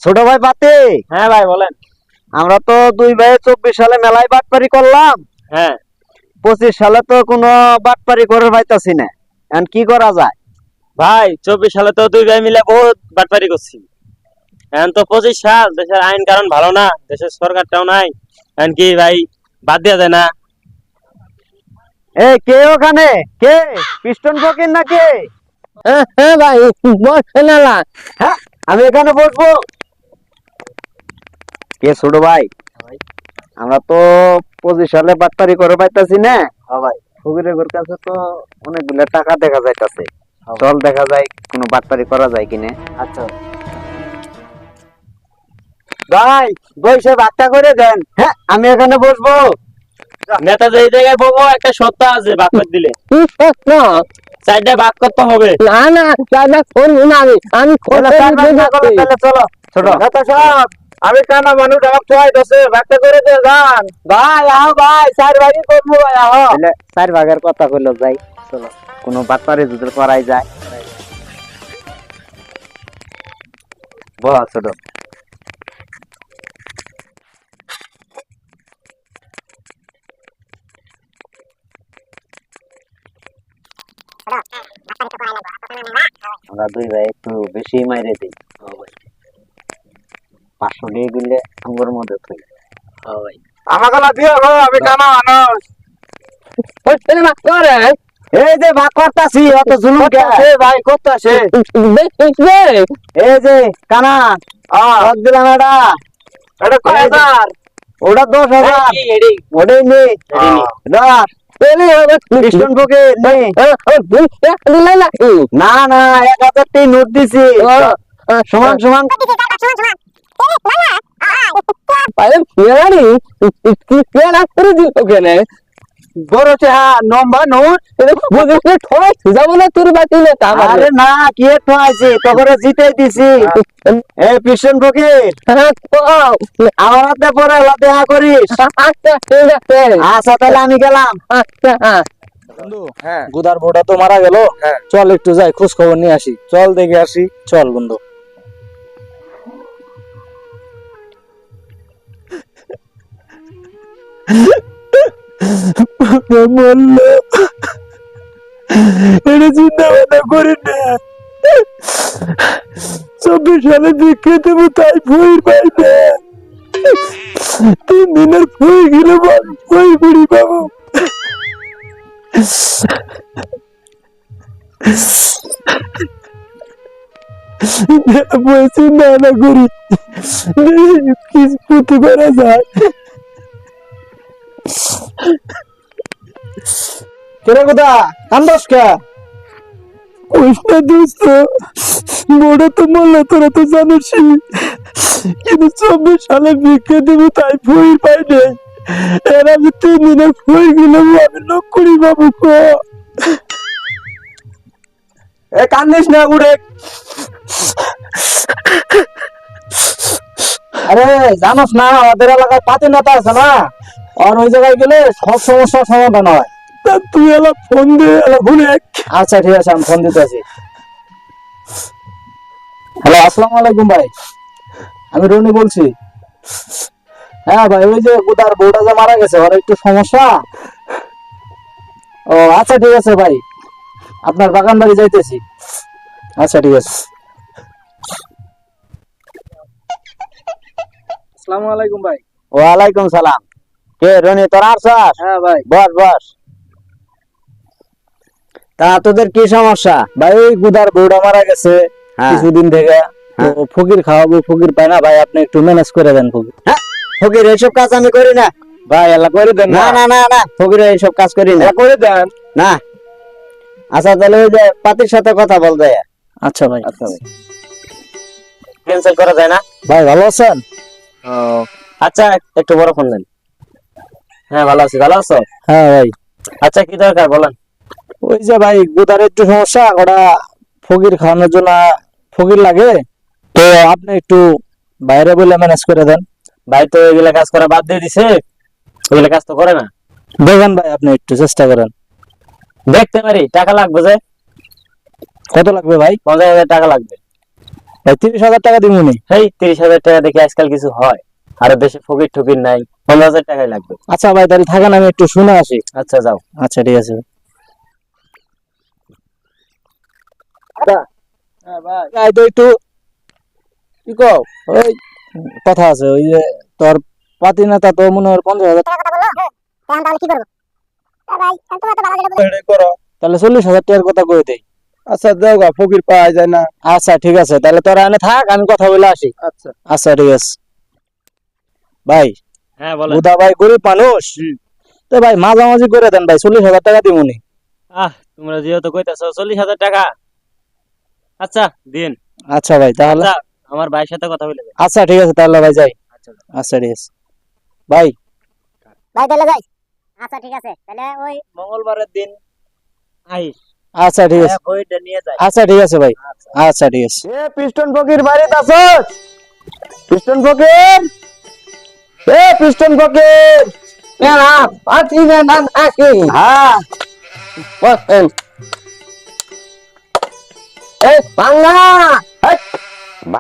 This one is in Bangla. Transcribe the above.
ছোট ভাই পাতি। হ্যাঁ ভাই বলেন। আমরা তো দুই ভাই 24 সালে মেলায় বাটপারি করলাম। হ্যাঁ 25 সালে তো কোনো বাটপারি করে পাইতাছি না। এখন কি করা যায়? ভাই 24 সালে তো দুই ভাই মিলে বহুত বাটপারি করছি। এখন তো 25 সাল, দেশের আইন কারণ ভালো না, দেশের সরকারটাও নাই। এখন কি ভাই বাদ দেওয়া যায় না? কে ওখানে? কে পিস্টন ফকির নাকি? হ্যাঁ ভাই বসেন না। হ্যাঁ আমি এখানে বসবো। কে ছোট ভাই? আমরা তো 25 সালে বাটপারি করে পাইতাছি না। হ্যাঁ ভাই। ফকিরের কাছে তো অনেকগুলো টাকা দেখা যাইতাছে। চল দেখা যায় কোনো বাটপারি করা যায় কিনা। আচ্ছা ভাই বসে বাট্টা করে দেন। হ্যাঁ আমি এখানে বসবো। নেতা যে জায়গায় বলবো একটা সত্তা আছে, বাদ করে দিলে কি প্রশ্ন? চারটা বাদ করতে হবে। না না দাদা করবো না আমি চলো ছোট নেতা সাহেব, আমি কানা মানুষ, আমার ছয় দশে বাচ্চা করে দিয়ে যান। ভাই আহ ভাই চার ভাগই করবো ভাই আহ চার ভাগের কথা কইলো যাই। চলো কোনো বাটপারি যদি করাই যায়। বল ছোট। আমরা দুই ভাই একটু বেশি মাইরে দিই। 500 টাকা দিলে আমার মধ্যে তুই। আমাকে না দিও গো, আমি কানা মানুষ। এই যে ভাগ করতাছি অত জুলুম কে? ভাই করতেছে। এই যে কানা ভাগ দিলাম এটা কয় হাজার? ওটা 10,000 ওটাই নে ধর কৃষ্ণ ফকির নে। না না 1,000 টাকা নোট দিছি সমান সমান। বড় চেহা নম্বর নোট আরে না কি আছে তখন জিতে দিছি। এই কৃষ্ণ ফকির আমার হাতে পরে দেখা করিস। আচ্ছা তাহলে আমি গেলাম। বন্ধু গুদার বউটা তো মারা গেল, চল একটু যাই খোঁজ খবর নিয়ে আসি। চল দেখে আসি, চল বন্ধু। বললো এটা চিন্তা ভাবনা করি না, 24 সালে বিক্রি দেবো তাই ফুল পাই না। 3 দিনের ফুল গেলে ফুল কুড়ি পাবো। চিন্তা ভাবনা করি কিছু করা যায়। কেরে কোথা কান্দস কে? কৃষ্ণ দোস্ত বড় তো মরলো, তোরা তো জানিস, কিন্তু 24 সালে বিক্রি দেবো তাই ফুল পাই নাই। এর আমি 3 দিনের ফুল গেলে আমি লোক করি বাবু ক। এ কান্দিস না উড়ে। আরে জানোস না ওদের এলাকায় পাতি নেতা আছে না, আর ওই জায়গায় গেলে সব সমস্যার সমাধান হয়। তুই এলা ফোন দে, এলা ফোনে। আচ্ছা ঠিক আছে আমি ফোন দিতে আছি। হ্যালো আসসালামু আলাইকুম ভাই, আমি রনি বলছি। হ্যাঁ ভাই ওই যে গুদার বউটা যে মারা গেছে ওর একটু সমস্যা। ও আচ্ছা ঠিক আছে ভাই, আপনার বাগান বাড়ি যাইতেছি। আচ্ছা ঠিক আছে। আসসালামু আলাইকুম ভাই। ওয়ালাইকুম সালাম। কে রনি তোর আসছস? হ্যাঁ ভাই। বস বস। তা তোদের কি সমস্যা? ভাই ওই গুদার বউটা মারা গেছে কিছুদিন থেকে, তো ফকির খাওয়াবো, ফকির পায় না ভাই, আপনি একটু ম্যানেজ করে দেন ফকির। হ্যাঁ ফকির এইসব কাজ আমি করি না ভাই এলা করে দেন না না না না ফকির এইসব কাজ করি না। করে দেন না আচ্ছা তাহলে ওই যে পাতির সাথে কথা বল যায়। আচ্ছা ভাই। আচ্ছা ভাই ক্যান্সেল করা যায় না? ভাই ভালো আছেন? আচ্ছা একটু বড় ফোন দেন। হ্যাঁ ভালো আছি, ভালো আছো? হ্যাঁ ভাই। আচ্ছা কি দরকার বলেন। ওই যে ভাই গুদার একটু সমস্যা, ওটা ফকির খাওয়ানোর জন্য ফকির লাগে, তো আপনি একটু বাইরে বলে ম্যানেজ করে দেন। ভাই তো এগুলা কাজ করা বাদ দিয়ে দিছে, ওগুলা কাজ তো করে না। দেখেন ভাই আপনি একটু চেষ্টা করেন। দেখতে পারি, টাকা লাগবে যে। কত লাগবে ভাই? 50,000 টাকা লাগবে। ভাই 30,000 টাকা দিমুনি। এই 30,000 টাকা দেখে আজকাল কিছু হয়? আর দেশে ফকির ঠকির নাই, 15,000 টাকাই লাগবে। আচ্ছা ভাই তাহলে থাকেন, আমি একটু শুনে আসি। আচ্ছা যাও। আচ্ছা ঠিক আছে ভাই, তো একটু কি কও, ওই কথা আছে, ওই যে তোর পাতি নেতা তো মনে হয় 50,000 টাকা করো, তাহলে 40,000 টাকার কথা কই দেই। আচ্ছা দাও গা, ফকির পাওয়া যায় না। আচ্ছা ঠিক আছে, তাহলে তোরা এনে থাক, আমি কথা বলে আসি। আচ্ছা আচ্ছা ঠিক আছে ভাই। হ্যাঁ বলেন। বুধা ভাই গরিব মানুষ, তো ভাই মাঝামাঝি করে দেন ভাই, 40,000 টাকা দিমুনি। তোমরা যেহেতু কইতাছো 40,000 টাকা, আচ্ছা দিন। আচ্ছা ভাই তাহলে, আচ্ছা, আমার ভাইয়ের সাথে কথা বলে যাই। আচ্ছা ঠিক আছে তাহলে ভাই যাই। আচ্ছা আচ্ছা ঠিক আছে ভাই। ভাই তাহলে যাই। আচ্ছা ঠিক আছে, তাহলে ওই মঙ্গলবারের দিন আইস, আচ্ছা ঠিক আছে, বইটা নিয়ে যাই। আচ্ছা ঠিক আছে ভাই। আচ্ছা ঠিক আছে। এ পিস্টন ফকির বাড়িতে আছস? পিস্টন ফকির, এ পিস্টন ফকির। না পাতি না নাকি হ্যাঁ বসেন। এই বাংলা